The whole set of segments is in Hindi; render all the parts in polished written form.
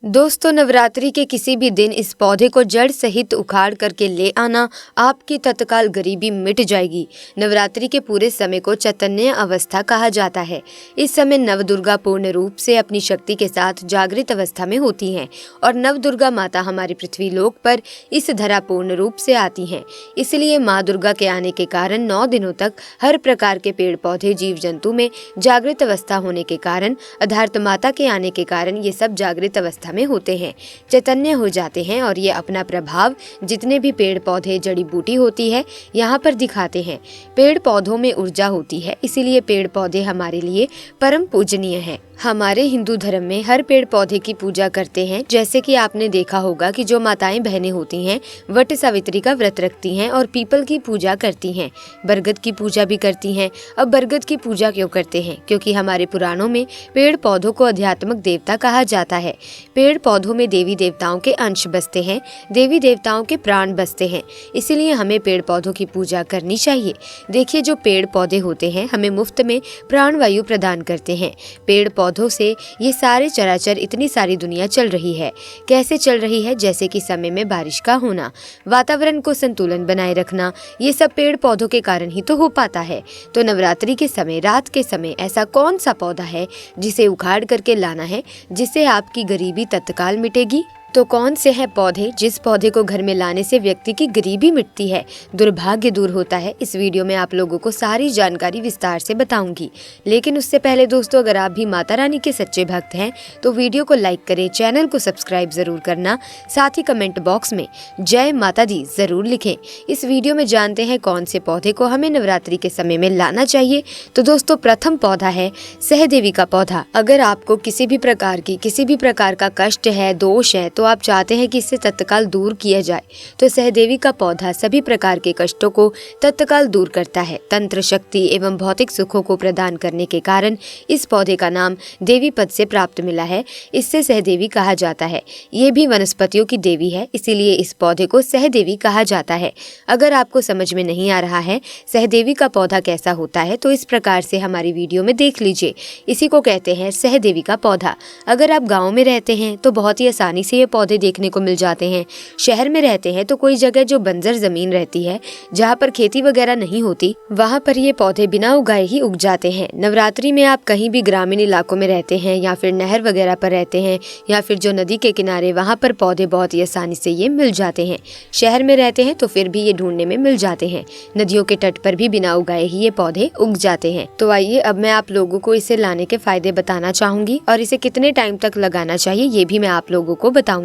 दोस्तों, नवरात्रि के किसी भी दिन इस पौधे को जड़ सहित उखाड़ करके ले आना, आपकी तत्काल गरीबी मिट जाएगी। नवरात्रि के पूरे समय को चैतन्य अवस्था कहा जाता है। इस समय नवदुर्गा पूर्ण रूप से अपनी शक्ति के साथ जागृत अवस्था में होती हैं और नवदुर्गा माता हमारे पृथ्वी लोक पर इस धरा पूर्ण रूप से आती हैं। इसलिए माँ दुर्गा के आने के कारण 9 दिनों तक हर प्रकार के पेड़ पौधे जीव जंतु में जागृत अवस्था होने के कारण, अर्थात माता के आने के कारण ये सब जागृत अवस्था में होते हैं, चैतन्य हो जाते हैं और ये अपना प्रभाव जितने भी पेड़ पौधे जड़ी बूटी होती है यहाँ पर दिखाते हैं। पेड़ पौधों में ऊर्जा होती है, इसीलिए पेड़ पौधे हमारे लिए परम पूजनीय है। हमारे हिंदू धर्म में हर पेड़ पौधे की पूजा करते हैं। जैसे कि आपने देखा होगा कि जो माताएं बहनें होती हैं वट सावित्री का व्रत रखती हैं और पीपल की पूजा करती हैं, बरगद की पूजा भी करती हैं। अब बरगद की पूजा क्यों करते हैं? क्योंकि हमारे पुराणों में पेड़ पौधों को आध्यात्मिक देवता कहा जाता है। पेड़ पौधों में देवी देवताओं के अंश बसते हैं, देवी देवताओं के प्राण बसते हैं, इसीलिए हमें पेड़ पौधों की पूजा करनी चाहिए। देखिए, जो पेड़ पौधे होते हैं हमें मुफ्त में प्राणवायु प्रदान करते हैं। पेड़ पौधों से ये सारे चराचर, इतनी सारी दुनिया चल रही है। कैसे चल रही है? जैसे कि समय में बारिश का होना, वातावरण को संतुलन बनाए रखना, ये सब पेड़ पौधों के कारण ही तो हो पाता है। तो नवरात्रि के समय, रात के समय ऐसा कौन सा पौधा है जिसे उखाड़ करके लाना है, जिससे आपकी गरीबी तत्काल मिटेगी? तो कौन से हैं पौधे जिस पौधे को घर में लाने से व्यक्ति की गरीबी मिटती है, दुर्भाग्य दूर होता है? इस वीडियो में आप लोगों को सारी जानकारी विस्तार से बताऊंगी। लेकिन उससे पहले दोस्तों, अगर आप भी माता रानी के सच्चे भक्त हैं तो वीडियो को लाइक करें, चैनल को सब्सक्राइब जरूर करना, साथ ही कमेंट बॉक्स में जय माता दी जरूर लिखें। इस वीडियो में जानते हैं कौन से पौधे को हमें नवरात्रि के समय में लाना चाहिए। तो दोस्तों, प्रथम पौधा है सहदेवी का पौधा। अगर आपको किसी भी प्रकार का कष्ट है, दोष है, तो आप चाहते हैं कि इससे तत्काल दूर किया जाए, तो सहदेवी का पौधा सभी प्रकार के कष्टों को तत्काल दूर करता है। तंत्र शक्ति एवं भौतिक सुखों को प्रदान करने के कारण इस पौधे का नाम देवी पद से प्राप्त मिला है। इससे सहदेवी कहा जाता है। ये भी वनस्पतियों की देवी है, इसीलिए इस पौधे को सहदेवी कहा जाता है। अगर आपको समझ में नहीं आ रहा है सहदेवी का पौधा कैसा होता है, तो इस प्रकार से हमारी वीडियो में देख लीजिए। इसी को कहते हैं सहदेवी का पौधा। अगर आप गाँव में रहते हैं तो बहुत ही आसानी से पौधे देखने को मिल जाते हैं। शहर में रहते हैं तो कोई जगह जो बंजर जमीन रहती है, जहाँ पर खेती वगैरह नहीं होती, वहाँ पर ये पौधे बिना उगाए ही उग जाते हैं। नवरात्रि में आप कहीं भी ग्रामीण इलाकों में रहते हैं या फिर नहर वगैरह पर रहते हैं या फिर जो नदी के किनारे, वहाँ पर पौधे बहुत ही आसानी से ये मिल जाते हैं। शहर में रहते हैं तो फिर भी ये ढूंढने में मिल जाते हैं। नदियों के तट पर भी बिना उगाए ही ये पौधे उग जाते हैं। तो आइए अब मैं आप लोगों को इसे लाने के फायदे बताना चाहूंगी और इसे कितने टाइम तक लगाना चाहिए ये भी मैं आप लोगों को बताऊंगी।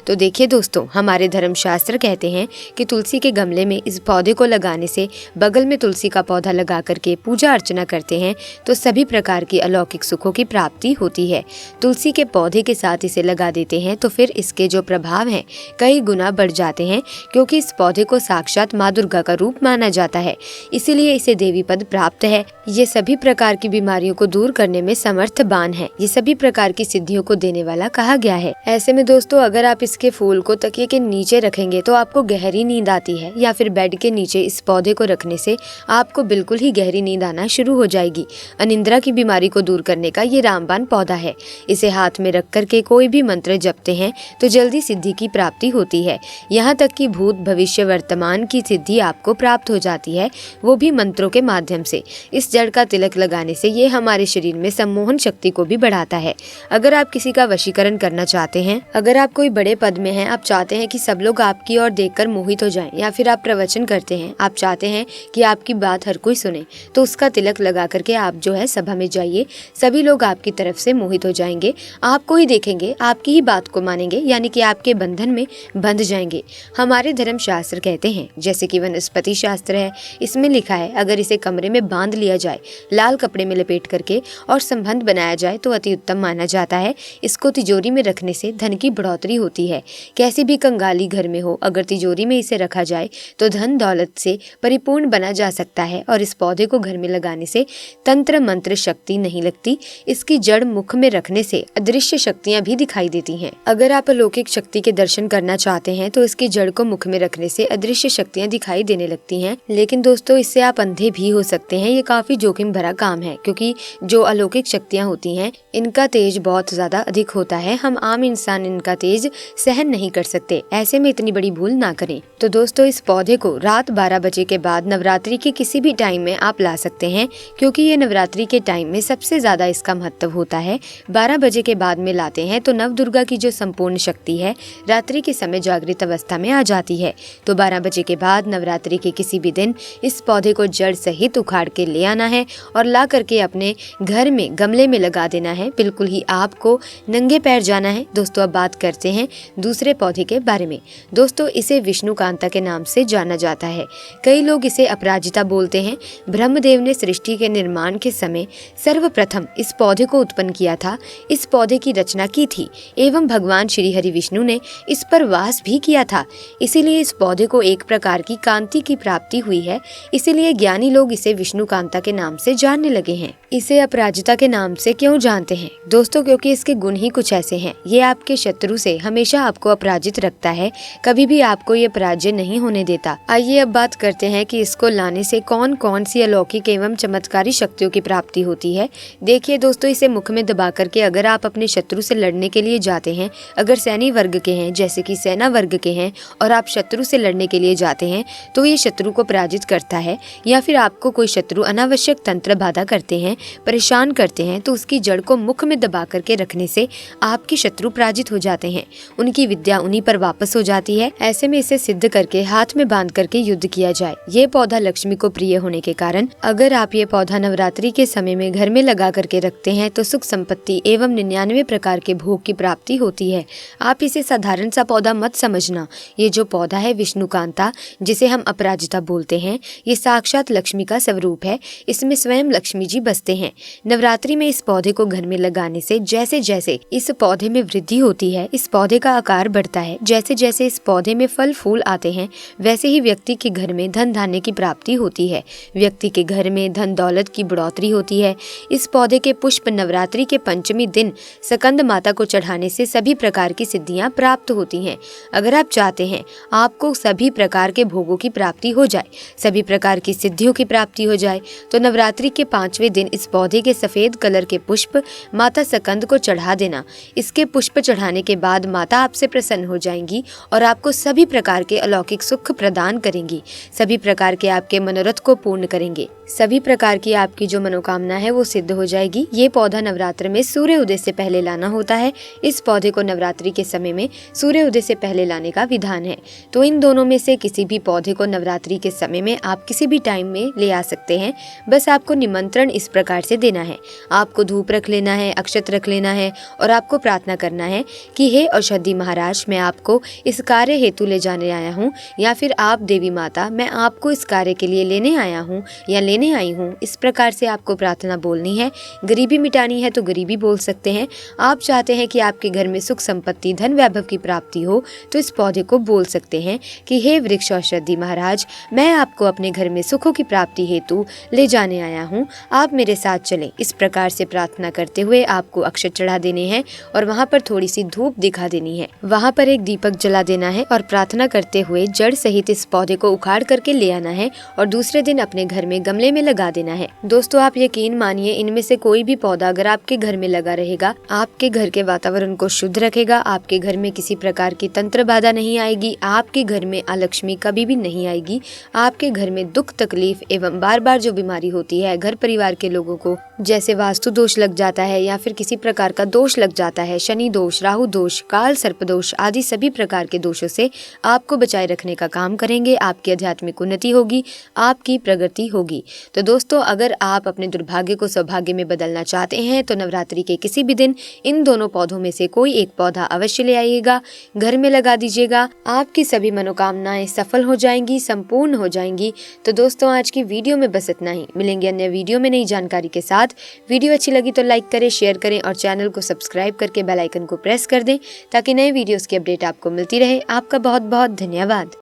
तो देखिए दोस्तों, हमारे धर्मशास्त्र कहते हैं कि तुलसी के गमले में इस पौधे को लगाने से, बगल में तुलसी का पौधा लगा करके पूजा अर्चना करते हैं तो सभी प्रकार की अलौकिक सुखों की प्राप्ति होती है। तुलसी के पौधे के साथ इसे लगा देते हैं तो फिर इसके जो प्रभाव हैं कई गुना बढ़ जाते हैं, क्योंकि इस पौधे को साक्षात माँ दुर्गा का रूप माना जाता है, इसीलिए इसे देवी पद प्राप्त है। ये सभी प्रकार की बीमारियों को दूर करने में समर्थवान है, ये सभी प्रकार की सिद्धियों को देने वाला कहा गया है। ऐसे में दोस्तों, अगर आप इसके फूल को तकिए के नीचे रखेंगे तो आपको गहरी नींद आती है, या फिर बेड के नीचे इस पौधे को रखने से आपको बिल्कुल ही गहरी नींद आना शुरू हो जाएगी। अनिद्रा की बीमारी को दूर करने का ये रामबाण पौधा है। इसे हाथ में रख करके कोई भी मंत्र जपते हैं तो जल्दी सिद्धि की प्राप्ति होती है। यहाँ तक कि भूत भविष्य वर्तमान की सिद्धि आपको प्राप्त हो जाती है, वो भी मंत्रों के माध्यम से। इस जड़ का तिलक लगाने से ये हमारे शरीर में सम्मोहन शक्ति को भी बढ़ाता है। अगर आप किसी का वशीकरण करना चाहते हैं, अगर आप कोई बड़े पद में हैं, आप चाहते हैं कि सब लोग आपकी ओर देखकर मोहित हो जाएं, या फिर आप प्रवचन करते हैं, आप चाहते हैं कि आपकी बात हर कोई सुने, तो उसका तिलक लगा करके आप जो है सभा में जाइए। सभी लोग आपकी तरफ से मोहित हो जाएंगे, आपको ही देखेंगे, आपकी ही बात को मानेंगे, यानी कि आपके बंधन में बंध जाएंगे। हमारे धर्म शास्त्र कहते हैं, जैसे कि वनस्पति शास्त्र है, इसमें लिखा है अगर इसे कमरे में बांध लिया जाए, लाल कपड़े में लपेट करके और संबंध बनाया जाए तो अति उत्तम माना जाता है। इसको तिजोरी में रखने से धन की बढ़ोतरी बढ़ोतरी होती है। कैसी भी कंगाली घर में हो, अगर तिजोरी में इसे रखा जाए तो धन दौलत से परिपूर्ण बना जा सकता है। और इस पौधे को घर में लगाने से तंत्र मंत्र शक्ति नहीं लगती, इसकी जड़ मुख में रखने से अदृश्य शक्तियां भी दिखाई देती हैं। अगर आप अलौकिक शक्ति के दर्शन करना चाहते हैं तो इसकी जड़ को मुख में रखने से अदृश्य शक्तियां दिखाई देने लगती हैं। लेकिन दोस्तों, इससे आप अंधे भी हो सकते हैं। ये काफी जोखिम भरा काम है, क्योंकि जो अलौकिक शक्तियां होती हैं इनका तेज बहुत ज्यादा अधिक होता है। हम आम इंसान इनका तेज सहन नहीं कर सकते। ऐसे में इतनी बड़ी भूल ना करें। तो दोस्तों, इस पौधे को रात 12 बजे के बाद नवरात्रि के किसी भी टाइम में आप ला सकते हैं, क्योंकि ये नवरात्रि के टाइम में सबसे ज्यादा इसका महत्व होता है। 12 बजे के बाद में लाते हैं तो नव दुर्गा की जो संपूर्ण शक्ति है रात्रि के समय जागृत अवस्था में आ जाती है। तो 12 बजे के बाद नवरात्रि के किसी भी दिन इस पौधे को जड़ सहित उखाड़ के ले आना है और ला करके अपने घर में गमले में लगा देना है। बिल्कुल ही आपको नंगे पैर जाना है। दोस्तों, अब बात करते हैं दूसरे पौधे के बारे में। दोस्तों, इसे विष्णुकांता के नाम से जाना जाता है। कई लोग इसे अपराजिता बोलते हैं। ब्रह्मदेव ने सृष्टि के निर्माण के समय सर्वप्रथम इस पौधे को उत्पन्न किया था, इस पौधे की रचना की थी एवं भगवान श्री हरि विष्णु ने इस पर वास भी किया था। इसीलिए इस पौधे को एक प्रकार की कांति की प्राप्ति हुई है। इसीलिए ज्ञानी लोग इसे विष्णुकांता के नाम से जानने लगे हैं। इसे अपराजिता के नाम से क्यों जानते हैं दोस्तों? क्योंकि इसके गुण ही कुछ ऐसे हैं। ये आपके शत्रु से हमेशा आपको अपराजित रखता है, कभी भी आपको ये पराजय नहीं होने देता। आइए अब बात करते हैं कि इसको लाने से कौन कौन सी अलौकिक एवं चमत्कारी शक्तियों की प्राप्ति होती है। देखिए दोस्तों, इसे मुख में दबा करके अगर आप अपने शत्रु से लड़ने के लिए जाते हैं, अगर सैनी वर्ग के हैं, जैसे कि सेना वर्ग के हैं, और आप शत्रु से लड़ने के लिए जाते हैं तो ये शत्रु को पराजित करता है। या फिर आपको कोई शत्रु अनावश्यक तंत्र बाधा करते हैं, परेशान करते हैं, तो उसकी जड़ को मुख में दबा करके रखने से आपके शत्रु पराजित हो जाते हैं, उनकी विद्या उन्हीं पर वापस हो जाती है। ऐसे में इसे सिद्ध करके हाथ में बांध करके युद्ध किया जाए। ये पौधा लक्ष्मी को प्रिय होने के कारण अगर आप ये पौधा नवरात्रि के समय में घर में लगा करके रखते हैं तो सुख संपत्ति एवं 99 प्रकार के भोग की प्राप्ति होती है। आप इसे साधारण सा पौधा मत समझना। ये जो पौधा है विष्णुकांता, जिसे हम अपराजिता बोलते हैं, ये साक्षात लक्ष्मी का स्वरूप है। इसमें स्वयं लक्ष्मी जी बसते हैं। नवरात्रि में इस पौधे को घर में लगाने से जैसे जैसे इस पौधे में वृद्धि होती है, इस पौधे का आकार बढ़ता है, जैसे जैसे इस पौधे में फल फूल आते हैं, वैसे ही व्यक्ति के घर में धन धान्य की प्राप्ति होती है। व्यक्ति के घर में धन दौलत की बढ़ोतरी होती है। इस पौधे के पुष्प नवरात्रि के पंचमी दिन स्कंद माता को चढ़ाने से सभी प्रकार की सिद्धियां प्राप्त होती हैं। अगर आप चाहते हैं आपको सभी प्रकार के भोगों की प्राप्ति हो जाए, सभी प्रकार की सिद्धियों की प्राप्ति हो जाए, तो नवरात्रि के 5वें दिन इस पौधे के सफेद कलर के पुष्प माता स्कंद को चढ़ा देना। इसके पुष्प चढ़ाने के बाद माता आपसे प्रसन्न हो जाएंगी और आपको सभी प्रकार के अलौकिक सुख प्रदान करेंगी, सभी प्रकार के आपके मनोरथ को पूर्ण करेंगे, सभी प्रकार की आपकी जो मनोकामना है वो सिद्ध हो जाएगी। ये पौधा नवरात्र में सूर्य उदय से पहले लाना होता है। इस पौधे को नवरात्रि के समय में सूर्य उदय से पहले लाने का विधान है। तो इन दोनों में से किसी भी पौधे को नवरात्रि के समय में आप किसी भी टाइम में ले आ सकते हैं। बस आपको निमंत्रण इस प्रकार से देना है। आपको धूप रख लेना है, अक्षत रख लेना है और आपको प्रार्थना करना है कि हे औषधि महाराज, मैं आपको इस कार्य हेतु ले जाने आया हूँ, या फिर आप देवी माता, मैं आपको इस कार्य के लिए लेने आया हूँ या लेने आई हूँ। इस प्रकार से आपको प्रार्थना बोलनी है। गरीबी मिटानी है तो गरीबी बोल सकते हैं। आप चाहते हैं कि आपके घर में सुख संपत्ति धन वैभव की प्राप्ति हो तो इस पौधे को बोल सकते हैं कि हे वृक्ष औषधि महाराज, मैं आपको अपने घर में सुखों की प्राप्ति हेतु ले जाने आया हूँ, आप मेरे साथ चलें। इस प्रकार से प्रार्थना करते हुए आपको अक्षत चढ़ा देने हैं और वहाँ पर थोड़ी सी धूप दिखा देनी है। वहाँ पर एक दीपक जला देना है और प्रार्थना करते हुए जड़ सहित इस पौधे को उखाड़ करके ले आना है और दूसरे दिन अपने घर में गमले में लगा देना है। दोस्तों, आप यकीन मानिए, इनमें से कोई भी पौधा अगर आपके घर में लगा रहेगा, आपके घर के वातावरण को शुद्ध रखेगा, आपके घर में किसी प्रकार की तंत्र बाधा नहीं आएगी, आपके घर में अलक्ष्मी कभी भी नहीं आएगी, आपके घर में दुख तकलीफ एवं बार बार जो बीमारी होती है घर परिवार के लोगों को, जैसे वास्तु दोष लग जाता है या फिर किसी प्रकार का दोष लग जाता है, शनि दोष, राहु दोष, काल सर्प दोष आदि सभी प्रकार के दोषों से आपको बचाए रखने का काम करेंगे। आपकी आध्यात्मिक उन्नति होगी, आपकी प्रगति होगी। तो दोस्तों, अगर आप अपने दुर्भाग्य को सौभाग्य में बदलना चाहते हैं तो नवरात्रि के किसी भी दिन इन दोनों पौधों में से कोई एक पौधा अवश्य ले आइएगा, घर में लगा दीजिएगा। आपकी सभी मनोकामनाएं सफल हो जाएंगी, संपूर्ण हो जाएंगी। तो दोस्तों, आज की वीडियो में बस इतना ही। मिलेंगे अन्य वीडियो में नई जानकारी जानकारी के साथ। वीडियो अच्छी लगी तो लाइक करें, शेयर करें और चैनल को सब्सक्राइब करके बेल आइकन को प्रेस कर दें ताकि नए वीडियोस की अपडेट आपको मिलती रहे। आपका बहुत बहुत धन्यवाद।